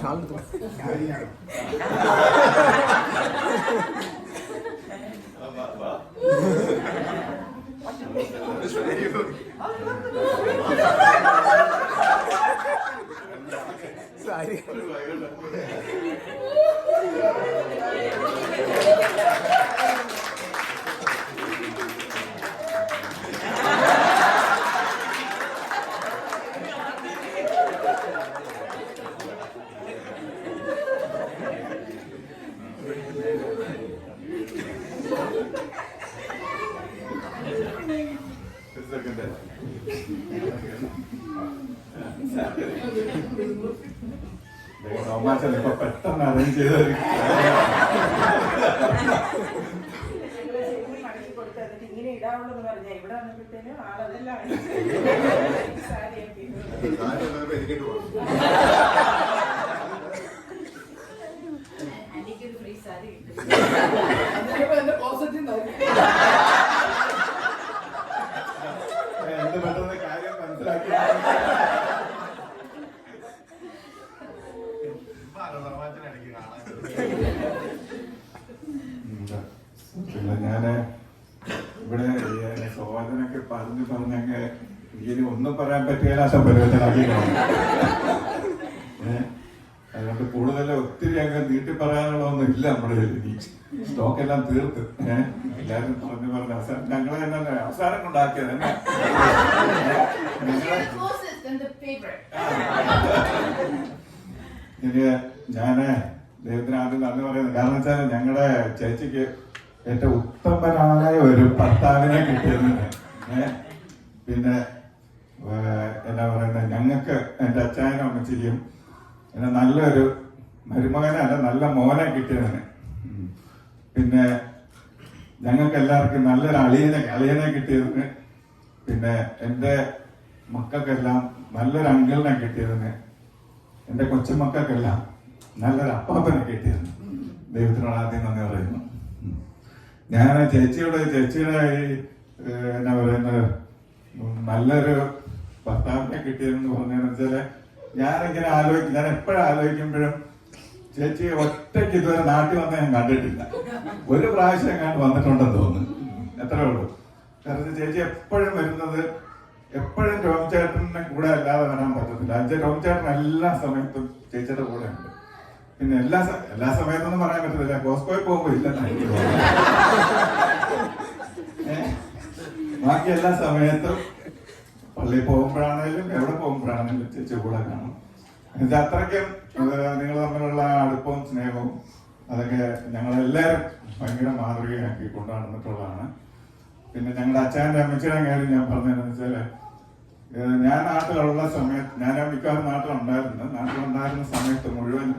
Shawl sari ഇപ്പൊ പെട്ടെന്ന് arrange ചെയ്ത് ഇങ്ങനെ ഇടാവുള്ളൂ പറഞ്ഞ ഇവിടെ വന്നപ്പോഴത്തേനും ആളതെല്ലാം എനിക്കൊരു ഫ്രീ സാരി കിട്ടും. എന്ത് പെട്ടെന്ന് കാര്യം മനസ്സിലാക്കി പിന്നെ ഞാന് ഇവിടെ സോദനൊക്കെ പറഞ്ഞങ്ങ് ഇനി ഒന്നും പറയാൻ പറ്റിയാലാത്ത പരിവർത്തനാക്കി അതുകൊണ്ട് കൂടുതൽ ഒത്തിരി അങ്ങ് നീട്ടി പറയാനുള്ളതൊന്നും ഇല്ല നമ്മുടെ ഇനി സ്റ്റോക്ക് എല്ലാം തീർത്ത് എല്ലാരും പറഞ്ഞ് അവസാനം ഞങ്ങളെ തന്നെ അവസാനം കൊണ്ടാക്കിയത് ഇനി ഞാന് ദൈവത്തിന് ആദ്യം നന്ദി പറയുന്നത് കാരണം വെച്ചാൽ ഞങ്ങളുടെ ചേച്ചിക്ക് ഏറ്റവും ഉത്തമനായ ഒരു ഭർത്താവിനെ കിട്ടിയതിന് പിന്നെ എന്താ പറയുന്നത് ഞങ്ങൾക്ക് എൻ്റെ അച്ചായനും അമ്മച്ചിരിയും പിന്നെ നല്ലൊരു മരുമകനല്ല നല്ല മോനെ കിട്ടിയതിന് പിന്നെ ഞങ്ങൾക്ക് എല്ലാവർക്കും നല്ലൊരു അളിയനെ കിട്ടിയതിന് പിന്നെ എൻ്റെ മക്കൾക്കെല്ലാം നല്ലൊരു അങ്കിളിനെ കിട്ടിയതിന് എൻ്റെ കൊച്ചുമക്കൾക്കെല്ലാം നല്ലൊരു അപ്പാപ്പനെ കിട്ടിയതിന് ദൈവത്തിനോട് ആദ്യം നന്ദി പറയുന്നു. ഞാൻ ചേച്ചിയുടെ എന്നാ പറയുന്നത് നല്ലൊരു ഭർത്താവിനെ കിട്ടിയതെന്ന് പറഞ്ഞതെന്ന് വെച്ചാല് ഞാനിങ്ങനെ ഞാൻ എപ്പോഴും ആലോചിക്കുമ്പോഴും ചേച്ചി ഒറ്റയ്ക്ക് ഇതുവരെ നാട്ടിൽ വന്ന് ഞാൻ കണ്ടിട്ടില്ല. ഒരു പ്രാവശ്യം ഞാൻ വന്നിട്ടുണ്ടെന്ന് തോന്നുന്നു, എത്രയേ ഉള്ളൂ. കാരണം ചേച്ചി എപ്പോഴും വരുന്നത് എപ്പോഴും ടോംചേട്ടനെ കൂടെ അല്ലാതെ വരാൻ പറ്റത്തില്ല. ടോംചേട്ടൻ എല്ലാ സമയത്തും ചേച്ചിയുടെ കൂടെ ഉണ്ട്. പിന്നെ എല്ലാ സമയത്തൊന്നും പറയാൻ പറ്റത്തില്ല, കോസ്കോയിൽ പോകുമ്പോ ഇല്ലെന്നാണ് എനിക്ക് തോന്നുന്നത്. ബാക്കി എല്ലാ സമയത്തും പള്ളിയിൽ പോകുമ്പോഴാണേലും എവിടെ പോകുമ്പോഴാണേലും ചേച്ചി കൂടെ കാണും. ഇത് അത്രയ്ക്കും നിങ്ങൾ തമ്മിലുള്ള അടുപ്പവും സ്നേഹവും അതൊക്കെ ഞങ്ങളെല്ലാവരും ഭയങ്കര മാതൃകയാക്കി കൊണ്ടുനടന്നിട്ടുള്ളതാണ്. പിന്നെ ഞങ്ങളുടെ അച്ഛൻ്റെ അമ്മച്ചിയുടെ കാര്യം ഞാൻ പറഞ്ഞതെന്ന് വെച്ചാല് ഞാൻ നാട്ടിലുള്ള സമയത്ത് ഞാൻ മിക്കവാറും നാട്ടിലുണ്ടായിരുന്ന സമയത്ത് മുഴുവൻ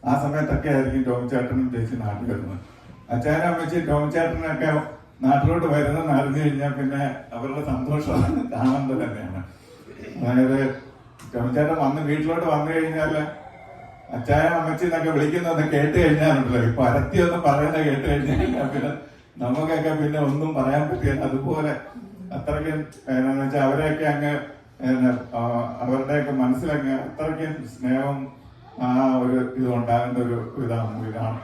ആ സമയത്തൊക്കെ ആയിരിക്കും ടോംചേട്ടനും ചേച്ചി നാട്ടിൽ വരുന്നത്. അച്ഛനും അമ്മച്ചി ടോംചേട്ടനൊക്കെ നാട്ടിലോട്ട് വരുന്നെന്ന് അറിഞ്ഞു കഴിഞ്ഞാൽ പിന്നെ അവരുടെ സന്തോഷം കാണേണ്ടത് തന്നെയാണ്. അതായത് ടോംചേട്ടൻ വീട്ടിലോട്ട് വന്നു കഴിഞ്ഞാല് അച്ചായൻ അമ്മച്ചി എന്നൊക്കെ വിളിക്കുന്നതൊന്ന് കേട്ട് കഴിഞ്ഞാലുണ്ടല്ലോ, ഇപ്പൊ അരത്തിയൊന്നും പറയുന്നത് കേട്ട് കഴിഞ്ഞാൽ പിന്നെ നമുക്കൊക്കെ പിന്നെ ഒന്നും പറയാൻ പറ്റില്ല. അതുപോലെ അത്രയ്ക്കും എന്നാന്ന് വെച്ചാൽ അവരെയൊക്കെ അങ്ങ് അവരുടെയൊക്കെ മനസ്സിലങ്ങ് അത്രയ്ക്കും സ്നേഹം ആ ഒരു ഇത് ഉണ്ടാകുന്ന ഒരു ഇതാണ്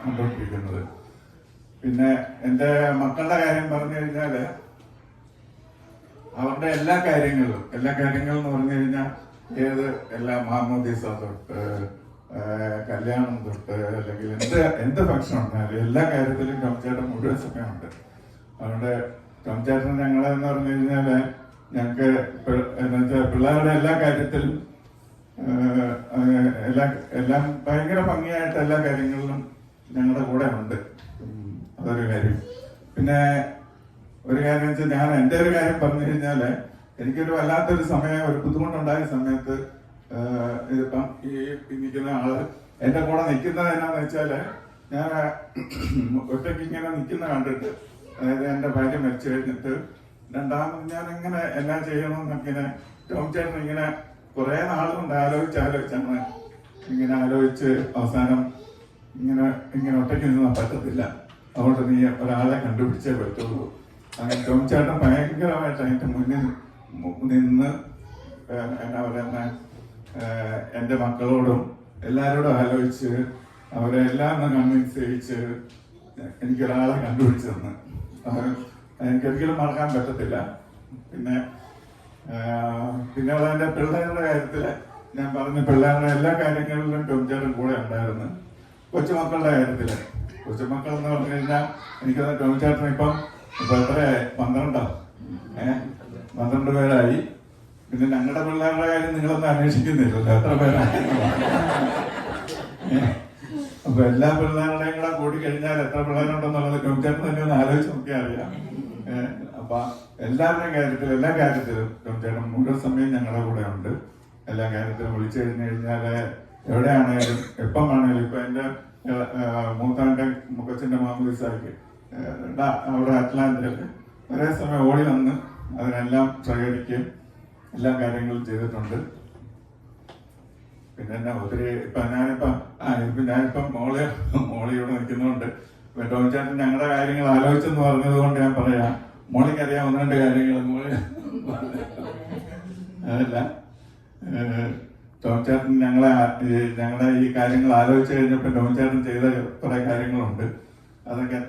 കണ്ടുകൊണ്ടിരിക്കുന്നത്. പിന്നെ എൻ്റെ മക്കളുടെ കാര്യം പറഞ്ഞു കഴിഞ്ഞാല് അവരുടെ എല്ലാ കാര്യങ്ങളും എന്ന് പറഞ്ഞു കഴിഞ്ഞാൽ എല്ലാ മാമോദീസ തൊട്ട് കല്യാണം തൊട്ട് അല്ലെങ്കിൽ എന്ത് ഫംഗ്ഷൻ ഉണ്ടായാലും എല്ലാ കാര്യത്തിലും ടോംചേട്ടൻ മുഴുവൻ സമയമുണ്ട്. അതുകൊണ്ട് ടോംചേട്ടൻ ഞങ്ങളെന്ന് പറഞ്ഞു കഴിഞ്ഞാല് ഞങ്ങൾക്ക് എന്താ വെച്ചാൽ പിള്ളേരുടെ എല്ലാ കാര്യത്തിലും എല്ലാം ഭയങ്കര ഭംഗിയായിട്ട് എല്ലാ കാര്യങ്ങളിലും ഞങ്ങളുടെ കൂടെ ഉണ്ട്. അതൊരു കാര്യം. പിന്നെ ഒരു കാര്യം വെച്ചാൽ ഞാൻ എൻ്റെ ഒരു കാര്യം പറഞ്ഞു കഴിഞ്ഞാല് എനിക്കൊരു വല്ലാത്തൊരു സമയം ഒരു ബുദ്ധിമുട്ടുണ്ടായ സമയത്ത് ഇതിപ്പം ഈ നിൽക്കുന്ന ആള് എന്റെ കൂടെ നിൽക്കുന്നത് എന്നാന്ന് വെച്ചാല് ഞാൻ ഒറ്റയ്ക്ക് ഇങ്ങനെ നിൽക്കുന്ന കണ്ടിട്ട്, അതായത് എന്റെ ഭാര്യ മരിച്ചു കഴിഞ്ഞിട്ട് രണ്ടാമത് ഞാൻ ഇങ്ങനെ എല്ലാം ചെയ്യണമെന്നൊക്കെ ടോംചേട്ടൻ ഇങ്ങനെ കുറെ നാളുകൊണ്ട് ആലോചിച്ചാണ് ഇങ്ങനെ ആലോചിച്ച് അവസാനം ഇങ്ങനെ ഒറ്റയ്ക്ക് നിന്നാൻ പറ്റത്തില്ല, അതുകൊണ്ട് നീ ഒരാളെ കണ്ടുപിടിച്ചേ പറ്റുള്ളൂ. അങ്ങനെ ടോംചേട്ടൻ ഭയങ്കരമായിട്ട് അതിന്റെ മുന്നിൽ നിന്ന് എന്നാ പറയുന്ന എൻ്റെ മക്കളോടും എല്ലാവരോടും ആലോചിച്ച് അവരെ എല്ലാം ഒന്ന് കൺവിൻസ് ചെയ്യിച്ച് എനിക്കൊരാളെ കണ്ടുപിടിച്ചു തന്ന് എനിക്കൊരിക്കലും മറക്കാൻ പറ്റത്തില്ല. പിന്നെ എൻ്റെ പിള്ളേരുടെ കാര്യത്തിൽ ഞാൻ പറഞ്ഞു, പിള്ളേരുടെ എല്ലാ കാര്യങ്ങളിലും ടോംചേട്ടൻ കൂടെ ഉണ്ടായിരുന്നു. കൊച്ചുമക്കളുടെ കാര്യത്തിൽ, കൊച്ചുമക്കൾ എന്ന് പറഞ്ഞു കഴിഞ്ഞാൽ എനിക്ക് ടോംചേട്ടൻ ഇപ്പം എത്രയായി? 12 പേരായി. പിന്നെ ഞങ്ങളുടെ പിള്ളേരുടെ കാര്യം നിങ്ങളൊന്നും അന്വേഷിക്കുന്നില്ലല്ലോ, എത്ര പേരായി. അപ്പൊ എല്ലാ പിള്ളേരുടെയും കൂടെ കൂടി കഴിഞ്ഞാൽ എത്ര പിള്ളേരുണ്ടെന്നുള്ളത് ടോംചേട്ടൻ തന്നെ ഒന്ന് ആലോചിച്ച് നോക്കിയാൽ അറിയാം. അപ്പൊ എല്ലാവരുടെയും കാര്യത്തിലും എല്ലാ കാര്യത്തിലും ടോംചേട്ടൻ മുഴുവൻ സമയം ഞങ്ങളുടെ കൂടെ ഉണ്ട്. എല്ലാ കാര്യത്തിലും വിളിച്ചു കഴിഞ്ഞു കഴിഞ്ഞാല് എവിടെയാണേലും എപ്പം വേണേലും ഇപ്പൊ എന്റെ മൂത്താന്റെ മുഖച്ചന്റെ മാമോദിസാക്ക് അവിടെ അറ്റ്ലാന്റയില് ഒരേ സമയം ഓടി വന്ന് അതിനെല്ലാം സഹകരിക്കുകയും എല്ലാ കാര്യങ്ങളും ചെയ്തിട്ടുണ്ട്. പിന്നെ എന്നാ ഒത്തിരി ഇപ്പൊ ഞാനിപ്പം മോളിയോട് നിൽക്കുന്നുണ്ട്. ടോംചേട്ടൻ ഞങ്ങളുടെ കാര്യങ്ങൾ ആലോചിച്ചെന്ന് പറഞ്ഞത് കൊണ്ട് ഞാൻ പറയാം, മോളിക്കറിയാം 1-2 കാര്യങ്ങൾ. മോളി അതല്ല, ടോംചേട്ടൻ ഞങ്ങളുടെ ഈ കാര്യങ്ങൾ ആലോചിച്ച് കഴിഞ്ഞപ്പോൾ ടോംചേട്ടൻ ചെയ്ത കുറെ കാര്യങ്ങളുണ്ട്. അതൊക്കെ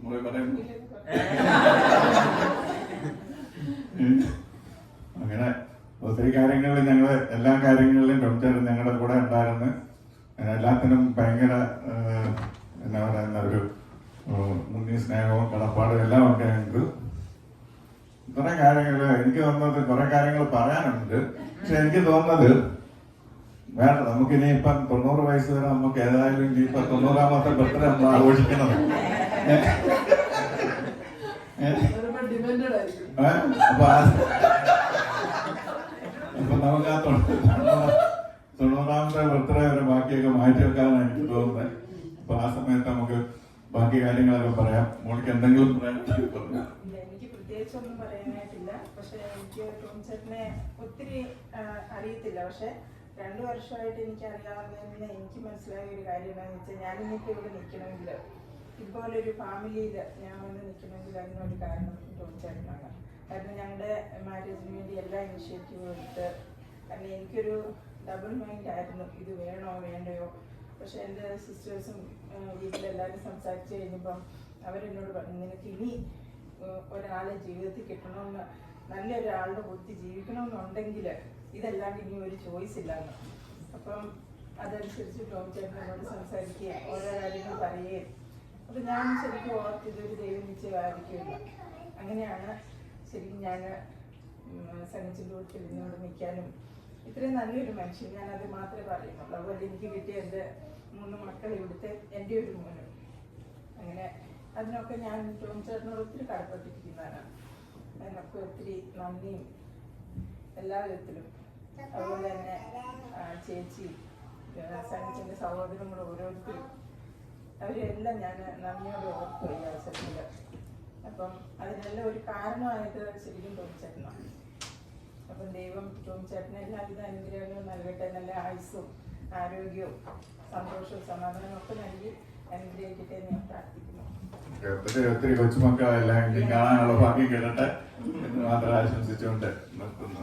മോളി പറയുന്നു. അങ്ങനെ ഒത്തിരി കാര്യങ്ങളിൽ എല്ലാ കാര്യങ്ങളിലും ടോംചേട്ടൻ ഞങ്ങളുടെ കൂടെ ഉണ്ടായിരുന്നു. എല്ലാത്തിനും ഭയങ്കര എന്നാ പറയുന്ന ഒരു മുന്നി സ്നേഹവും കടപ്പാടും എല്ലാം ഉണ്ട് ഞങ്ങൾക്ക്. കുറെ കാര്യങ്ങൾ എനിക്ക് തോന്നുന്നത് കുറെ കാര്യങ്ങൾ പറയാനുണ്ട്. പക്ഷെ എനിക്ക് തോന്നുന്നത് വേണ്ട, നമുക്കിനി ഇപ്പം 90 വയസ്സ് വരെ നമുക്ക് ഏതായാലും ഇനിയിപ്പൊ 90ാമത്തെ ബർത്ത്ഡേ നമ്മൾ ആഘോഷിക്കണം. അപ്പൊ നമുക്ക് ആ 90ാമത്തെ ബർത്ത്ഡേ വരെ ബാക്കിയൊക്കെ മാറ്റി വെക്കാനാണ് എനിക്ക് തോന്നുന്നത്. അപ്പൊ ആ സമയത്ത് നമുക്ക് ബാക്കി കാര്യങ്ങളൊക്കെ പറയാം. മോൾക്ക് എന്തെങ്കിലും പറയാൻ? എനിക്ക് പ്രത്യേകിച്ചൊന്നും പറയാനായിട്ടില്ല. പക്ഷെ എനിക്ക് ടോംചേട്ടനെ ഒത്തിരി അറിയത്തില്ല. പക്ഷെ 2 വർഷമായിട്ട് എനിക്ക് അറിയാവുന്നതെന്ന് എനിക്ക് മനസ്സിലായ ഒരു കാര്യം എന്താണെന്ന് വെച്ചാൽ, ഞാനിന്നിപ്പോ ഇവിടെ നിൽക്കണമെങ്കിൽ, ഇതുപോലെ ഒരു ഫാമിലിയിൽ ഞാൻ വന്ന് നിൽക്കണമെങ്കിൽ അതിനൊരു കാരണം ടോംചേട്ടനാണ്. കാരണം ഞങ്ങളുടെ മാരേജിന് വേണ്ടി എല്ലാ ഇനിഷ്യേറ്റീവും എടുത്ത്, കാരണം എനിക്കൊരു ഡബിൾ മൈൻഡ് ആയിരുന്നു, ഇത് വേണോ വേണ്ടയോ. പക്ഷെ എൻ്റെ സിസ്റ്റേഴ്സും വീട്ടിലെല്ലാവരും സംസാരിച്ച് കഴിഞ്ഞപ്പം അവരെന്നോട് പറഞ്ഞു, നിനക്ക് ഇനി ഒരാളെ ജീവിതത്തിൽ കിട്ടണമെന്ന്, നല്ലൊരാളുടെ ഒത്ത് ജീവിക്കണമെന്നുണ്ടെങ്കിൽ ഇതല്ലാണ്ട് ഇനി ഒരു ചോയ്സ് ഇല്ലാന്ന്. അപ്പം അതനുസരിച്ച് ടോംചേട്ടനോട് സംസാരിക്കുകയും ഓരോ കാര്യങ്ങൾ പറയുകയും, അപ്പം ഞാൻ ശരിക്കും ഓർത്ത് ഇതൊരു ദൈവം നിശ്ചയമായിരിക്കുമല്ലോ. അങ്ങനെയാണ് ശരിക്കും ഞാൻ സഹിച്ചിൻ്റെ വീട്ടിൽ ഇന്നോട് നിൽക്കാനും ഇത്രയും നല്ലൊരു മനുഷ്യൻ, ഞാനത് മാത്രമേ പറയുന്നുള്ളൂ. അതുപോലെ എനിക്ക് കിട്ടിയ എൻ്റെ 3 മക്കൾ, ഇവിടുത്തെ എൻ്റെ ഒരു മോനും. അങ്ങനെ അതിനൊക്കെ ഞാൻ ടോംചേട്ടനോട് ഒത്തിരി കടപ്പെട്ടിരിക്കുന്നതാണ്. അതിനൊക്കെ ഒത്തിരി നന്ദിയും എല്ലാ വിധത്തിലും. അതുപോലെ തന്നെ ചേച്ചി, സഹിച്ചിൻ്റെ സഹോദരങ്ങൾ ഓരോരുത്തരും, അവരെല്ലാം ഞാൻ നന്ദിയോടെ ഓർത്തു ഈ അവസരത്തിൽ. അപ്പം അതിനെല്ലാം ഒരു കാരണമായിട്ട് ശരിക്കും ടോംചേട്ടനാണ്. അപ്പം ദൈവം ടോംചേട്ടന് എല്ലാവിധ അനുഗ്രഹങ്ങളും നൽകട്ടെ. നല്ല ആയുസ്സും ആരോഗ്യവും സന്തോഷവും സമാധാനവും ഒക്കെ നൽകി അനുഗ്രഹിക്കട്ടെ എന്ന് ഞാൻ പ്രാർത്ഥിക്കുന്നു. ഒത്തിരി കൊച്ചുമക്കളെല്ലാം കാണാനുള്ള ഭാഗ്യം കിട്ടട്ടെ എന്ന് മാത്രം ആശംസിച്ചുകൊണ്ട് നിർത്തുന്നു.